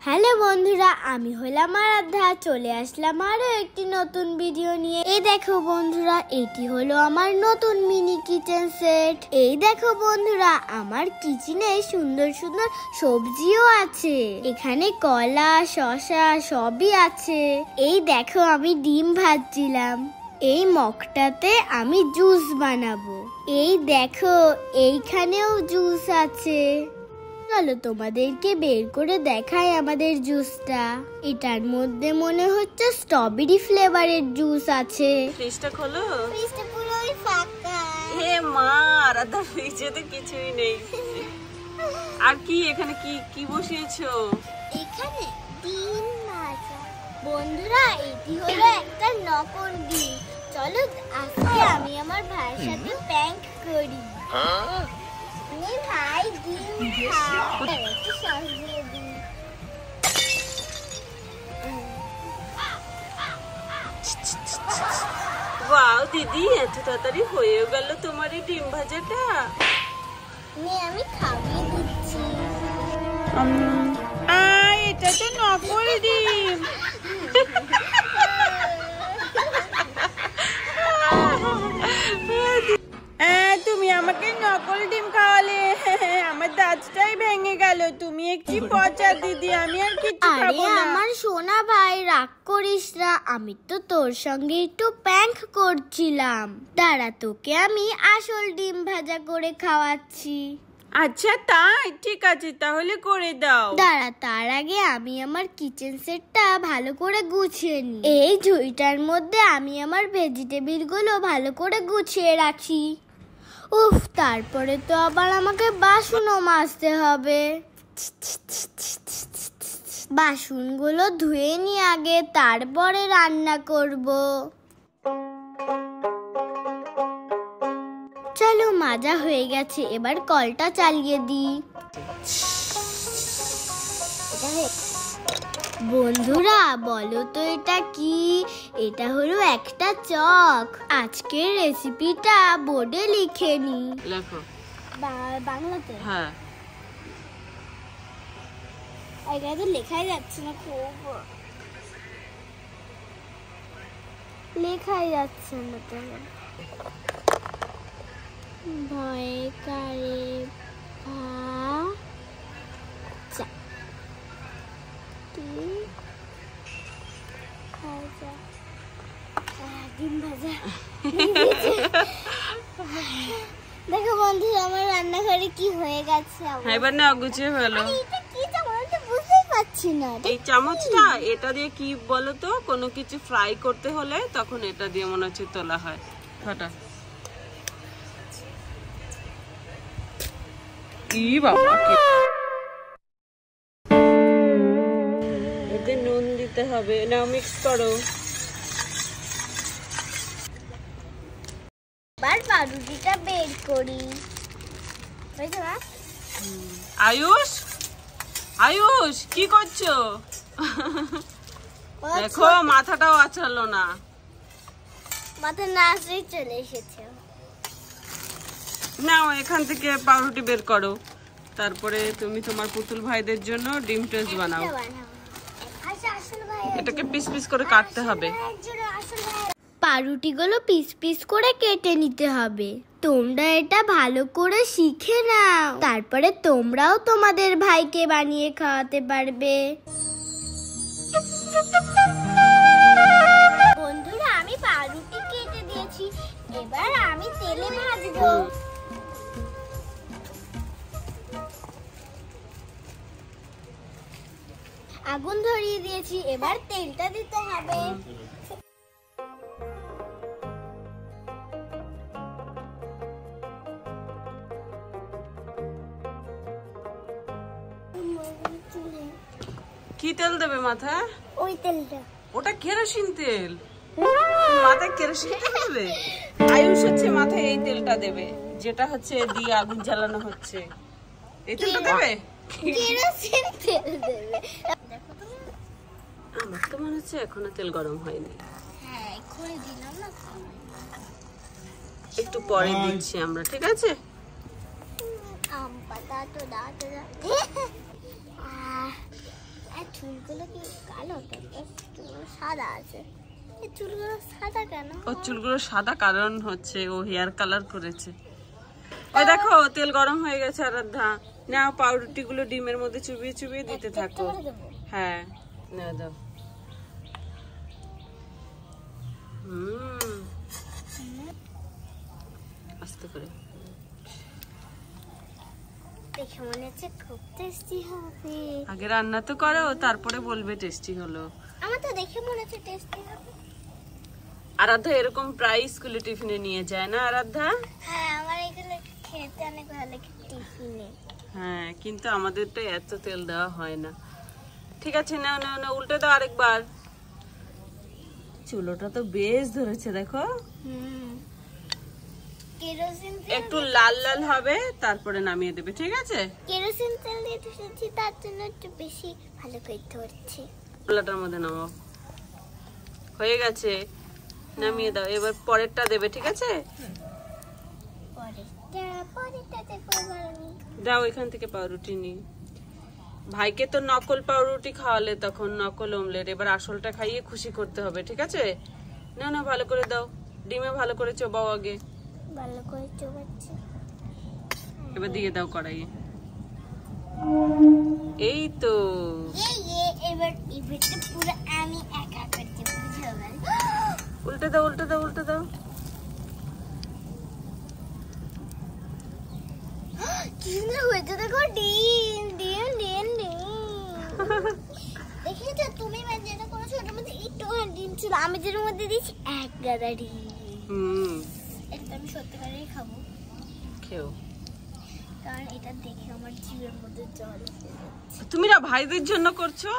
Hello বন্ধুরা, আমি হলাম আরাধ্যা। চলে আসলাম আরো একটি নতুন ভিডিও নিয়ে। এই দেখো বন্ধুরা, এটি হলো আমার নতুন মিনি কিচেন সেট। এই দেখো বন্ধুরা, আমার কিচেনে সুন্দর সুন্দর সবজিও আছে। এখানে কলা, শসা সবই আছে। এই দেখো, আমি ডিম ভাজছিলাম। এই মগটাতে আমি জুস বানাবো। এই দেখো, এইখানেও জুস আছে। চলো তোমাদেরকে বের করে দেখাই আমাদের জুসটা। এটার মধ্যে মনে হচ্ছে স্ট্রবেরি ফ্লেভারের জুস আছে। ফ্রিজটা খোলো। ফ্রিজটা পুরোই ফাঁকা। হে মা, আরাধ্যা ফ্রিজে তো কিছুই নেই। আর কি এখানে কি কি বসিয়েছো? এখানে ডিম ভাজা। বন্ধুরা, এটি হলো একটা নকল ডিম। চলো আজকে আমি আমার ভাইয়ের সাথে প্র্যাঙ্ক করি। ভাই ডিম খাও, একটু সস দিয়ে দিই। ওয়াও দিদি, এত তাড়াতাড়ি হয়ে গেল তোমার এই ডিম ভাজাটা। আমি খাইয়ে দিচ্ছি। এটা তো নকল ডিম। তুমি আমাকে নকল ডিম খাওয়ালে, আমার দাঁতটাই ভেঙে গেল। তুমি একটি পচা দিদি, আমি আর কিছু খাবো না। আমার সোনা ভাই, রাগ করিস না। আমি তো তোর সঙ্গে একটু প্র্যাঙ্ক করছিলাম। দাঁড়া, তোকে আমি আসল ডিম ভাজা করে খাওয়াচ্ছি। আচ্ছা তাই, ঠিক আছে, তাহলে করে দাও। দাঁড়া, তার আগে আমি আমার কিচেন সেটটা ভালো করে গুছিয়ে নিই। এই ঝুড়িটার মধ্যে আমি আমার ভেজিটেবিল গুলো ভালো করে গুছিয়ে রাখি। উফ, তারপরে তো আবার আমাকে বাসনও মাজতে হবে। বাসনগুলো ধুয়ে নি আগে, তারপরে রান্না করব। চলো, মাজা হয়ে গেছে, এবার কলটা চালিয়ে দিই। বন্ধুরা বলো তো এটা কি? এটা হলো একটা চক। আজকের রেসিপিটা বোর্ডে লিখে নি। লেখো বাংলাতে। হ্যাঁ, এখানে তো লেখাই যাচ্ছে না, খুব লেখাই যাচ্ছে না তো। ভয়ে কারে ভাজা, ডিম ভাজা। দেখো বন্ধু, আমার রান্নাঘরে কি হয়ে গেছে। এবার না গুছিয়ে ফেলো। এটা কি চামচ, বুঝতেই পারছি না। এই চামচটা, এটা দিয়ে কি বলো তো, কোনো কিছু ফ্রাই করতে হলে তখন এটা দিয়ে মনে হচ্ছে তোলা হয়। ফাটা কি বাবা, এতে নুন দিতে হবে। নাও মিক্স করো। এবার পাউরুটিটা বের করি। আয়ুষ, আয়ুষ কি করছো? দেখো মাথাটাও আছাড়লো না। মাথা না আসলেই চলে এসেছে। নাও এখান থেকে পাউরুটি বের করো, তারপরে তুমি তোমার পুতুল ভাইদের জন্য ডিম টোস্ট বানাও। এটাকে পিস পিস করে কাটতে হবে। পাউরুটিগুলো পিস পিস করে কেটে নিতে হবে। তোমরা এটা ভালো করে শিখে নাও, তারপরে তোমরাও তোমাদের ভাইকে বানিয়ে খাওয়াতে পারবে। বন্ধুরা, আমি পাউরুটি কেটে দিয়েছি, এবার আমি তেলে ভাজবো। আগুন ধরিয়ে দিয়েছি, এবার তেলটা দিতে হবে। কি তেল দেবে মাথায়? ওই তেলটা। ওটা কেরোসিন তেল। মাথায় কেরোসিন তেল দেবে? আয়ুষ হচ্ছে মাথায় এই তেলটা দেবে, যেটা হচ্ছে দিয়ে আগুন জ্বালানো হচ্ছে। এই তেলটা দেবে? কেরোসিন তেল দেবে। আমার তো মনে হচ্ছে এখনো তেল গরম হয়নি। হ্যাঁ, এখনই দিলাম না, একটু পরে দিচ্ছি আমরা, ঠিক আছে? আম পাতা তো দাও। চুলগুলো কি কালো? চুলগুলো সাদা আছে। এই চুলগুলো সাদা কেন? ওর চুলগুলো সাদা কারণ হচ্ছে ও হেয়ার কালার করেছে। ওই দেখো তেল গরম হয়ে গেছে আরাধ্যা। নাও পাউরুটি গুলো ডিমের মধ্যে চুবিয়ে চুবিয়ে দিতে থাকো। হ্যাঁ নাও দাও। আস্তে করে দেখে মনে হচ্ছে খুব টেস্টি হবে। আগে রান্না তো করো, তারপরে বলবে টেস্টি হলো। আমার তো দেখে মনে হচ্ছে টেস্টি হবে। আরাধ্যা এরকম প্রায় স্কুলে টিফিনে নিয়ে যায় না আরাধ্যা? হ্যাঁ, আমার এগুলো খেতে অনেক ভালো লাগে টিফিনে। হ্যাঁ, কিন্তু আমাদেরটা এত তেল দেওয়া হয় না। ঠিক আছে, নাও নাও নাও, উল্টে দাও আরেকবার। চুলোটা তো বেশ ধরেছে দেখো। কেরোসিন একটু লাল লাল হবে, তারপরে নামিয়ে দেবে। ঠিক আছে, কেরোসিন তেল দিয়ে ধুয়েছি, তার জন্য একটু বেশি ভালো করে ধরছে। চুলাটার মধ্যে নামাও। হয়ে গেছে, নামিয়ে দাও। এবার পরেরটা দেবে। ঠিক আছে, দাও এখান থেকে পাউরুটি নিয়ে। ভাইকে তো নকল পাউরুটি খাওয়ালে, তখন নকল অমলেট। এবার আসলটা খাইয়ে খুশি করতে হবে। ঠিক আছে, না না ভালো করে দাও। ডিমে ভালো করে চোবাও আগে। ভালো করে চোবাচ্ছি। এবার দিয়ে দাও কড়াইয়ে। এই তো এবার এবারটা পুরো আমি একা করতে বুঝাবেন। উল্টে দাও উল্টে দাও উল্টে দাও। কি সুন্দর হয়েছে দেখো, ডিম ডিম ডিম ডিম। দেখেছো তুমি যেটা করেছো ওটার মধ্যে একটু ডিম ছিল, আমি যেটার মধ্যে দিয়েছি এক গাদা ডিম। এটা আমি সত্যিকারেই খাবো। খেও, কারণ এটা দেখে আমার জিভের মধ্যে জল এসে যাচ্ছে। তুমি না ভাইদের জন্য করছো,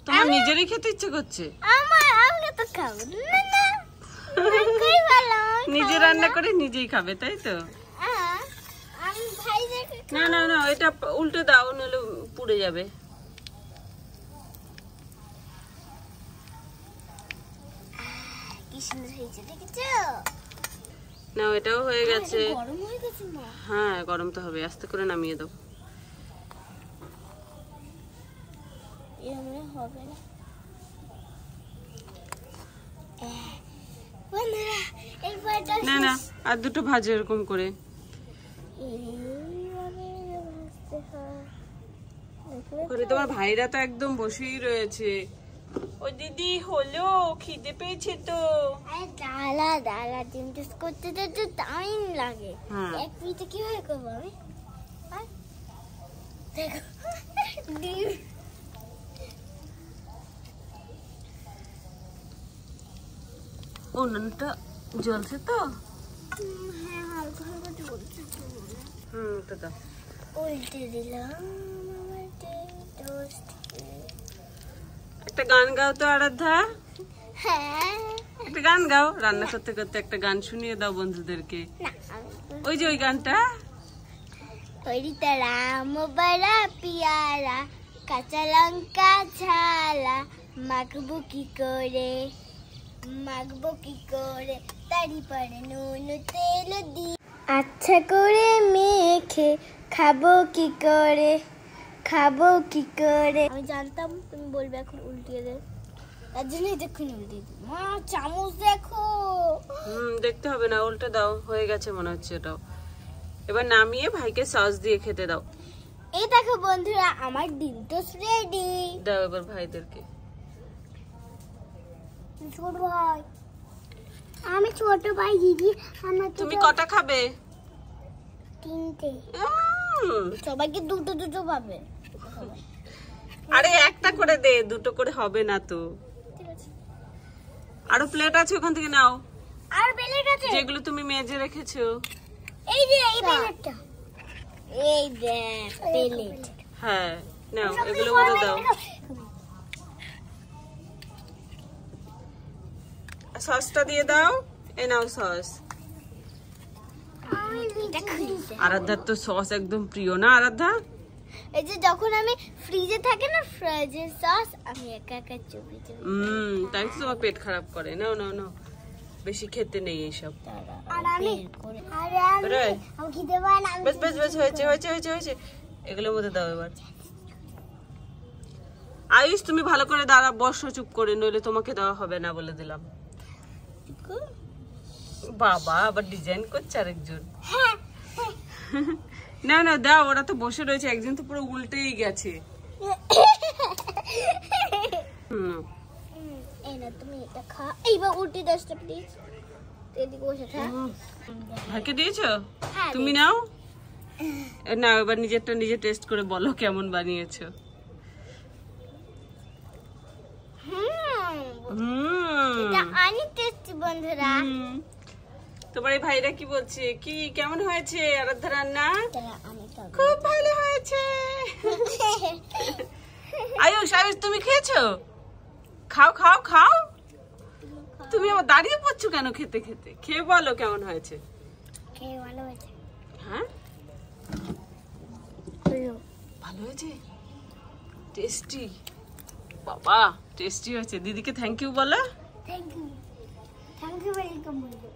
তোমার নিজেরই খেতে ইচ্ছে করছে। আমি তো খাবো না। না কই ভালো নিজে রান্না করে নিজেই খাবে, তাই তো? আমি ভাইদেরকে না না না, এটা উল্টে দাও, নাহলে পুড়ে যাবে। কি সুন্দর হয়েছে দেখেছো? না, এটাও হয়ে গেছে। গরম হয়ে গেছে মা। হ্যাঁ, গরম তো হবে। আস্তে করে নামিয়ে দাও। এমনি হবে না বন্ধুরা, এরপরটা না না, আর দুটো ভাজো এরকম করে। ঘরে তোমার ভাইরা তো একদম বসেই রয়েছে। ও দিদি হলো, খিদে পেয়েছে তো। ডালা ডালা ডিম টেস্ট করতে তো একটু টাইম লাগে। এক পিঠে কিভাবে করবো আমি? দেখো ডিম উনুনটা জ্বলছে তো। হ্যাঁ, হালকা হালকা জ্বলছে। ওটা দাও। উল্টে দিলাম আমার ডিম টোস্ট। একটা গান গাও তো আরাধ্যা। হ্যাঁ, একটা গান গাও, রান্না করতে করতে একটা গান শুনিয়ে দাও বন্ধুদেরকে। না ওই যে ওই গানটা। ওই তারা মোবাইলা পিয়ারা কাঁচা লঙ্কা ঝালা মাখবো কি করে তারি পরে নুন তেল দি আচ্ছা করে মেখে খাবো কি করে আমি জানতাম তুমি বলবে এখন উল্টিয়ে দে, তার জন্য দেখুন উল্টিয়ে দিই। মা চামচ দেখো। দেখতে হবে না, উল্টে দাও। হয়ে গেছে মনে হচ্ছে এটাও। এবার নামিয়ে ভাইকে সস দিয়ে খেতে দাও। এই দেখো বন্ধুরা, আমার ডিম টোস্ট রেডি। দাও এবার ভাইদেরকে। ছোট ভাই, আমি ছোট ভাই দিদি। তুমি কটা খাবে? তিনটে। সবাইকে দুটো দুটো পাবে। আরে একটা করে দে, দুটো করে হবে না তো। ঠিক আছে, আরো প্লেট আছে, ওখান থেকে নাও। আর প্লেট আছে যেগুলো তুমি মেজে রেখেছো। এই যে এই প্লেটটা, এই দেখ প্লেট। হ্যাঁ নাও, এগুলো মধ্যে দাও। সসটা দিয়ে দাও। এ নাও সস। আরাধ্যার তো সস একদম প্রিয় না আরাধ্যা? এই যে যখন আমি ফ্রিজে থাকে না ফ্রোজেন সস, আমি একা একা চুপি চুপি। তাই তো তোমার পেট খারাপ করে। নাও নাও নাও, বেশি খেতে নেই এইসব। আর আমি খেতে পাই না। বেশ বেশ বেশ, হয়েছে হয়েছে হয়েছে হয়েছে। এগুলোর মধ্যে দাও এবার। আয়ুষ তুমি ভালো করে দাঁড়া, বসো চুপ করে, নইলে তোমাকে দেওয়া হবে না বলে দিলাম। বাবা আবার ডিজাইন করছে আরেকজন। না না দাও, ওরা তো বসে রয়েছে, একজন তো পুরো উল্টেই গেছে। তুমি এটা খা, এইবার উল্টে দাসটা প্লিজ। এদিকে বসে থাক। ভাইকে দিয়েছো? তুমি নাও না, এবার নিজেরটা নিজে টেস্ট করে বলো কেমন বানিয়েছো। এটা অনেক টেস্টি বন্ধুরা। তোমার এই ভাইরা কি বলছে, কি কেমন হয়েছে আরাধ্যা রান্না? খুব ভালো হয়েছে। আয়ুষ আয়ুষ তুমি খেয়েছো? খাও খাও খাও। তুমি আবার দাঁড়িয়ে পড়ছো কেন খেতে খেতে? খেয়ে বলো কেমন হয়েছে। খেয়ে ভালো হয়েছে। হ্যাঁ ভালো হয়েছে, টেস্টি। বাবা টেস্টি হয়েছে, দিদিকে থ্যাংক ইউ বলো। Thank you, thank you welcome বন্ধু।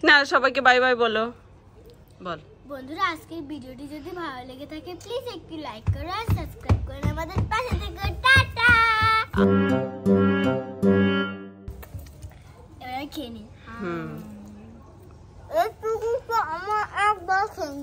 না সবাইকে বাই বাই বলো, বল। বন্ধুরা আজকের ভিডিওটি যদি ভালো লেগে থাকে প্লিজ একটু লাইক করো আর সাবস্ক্রাইব করো আমাদের পাশে থেকে। টাটা। এবার খেয়ে নিন। একটু আমার একবার খেয়ে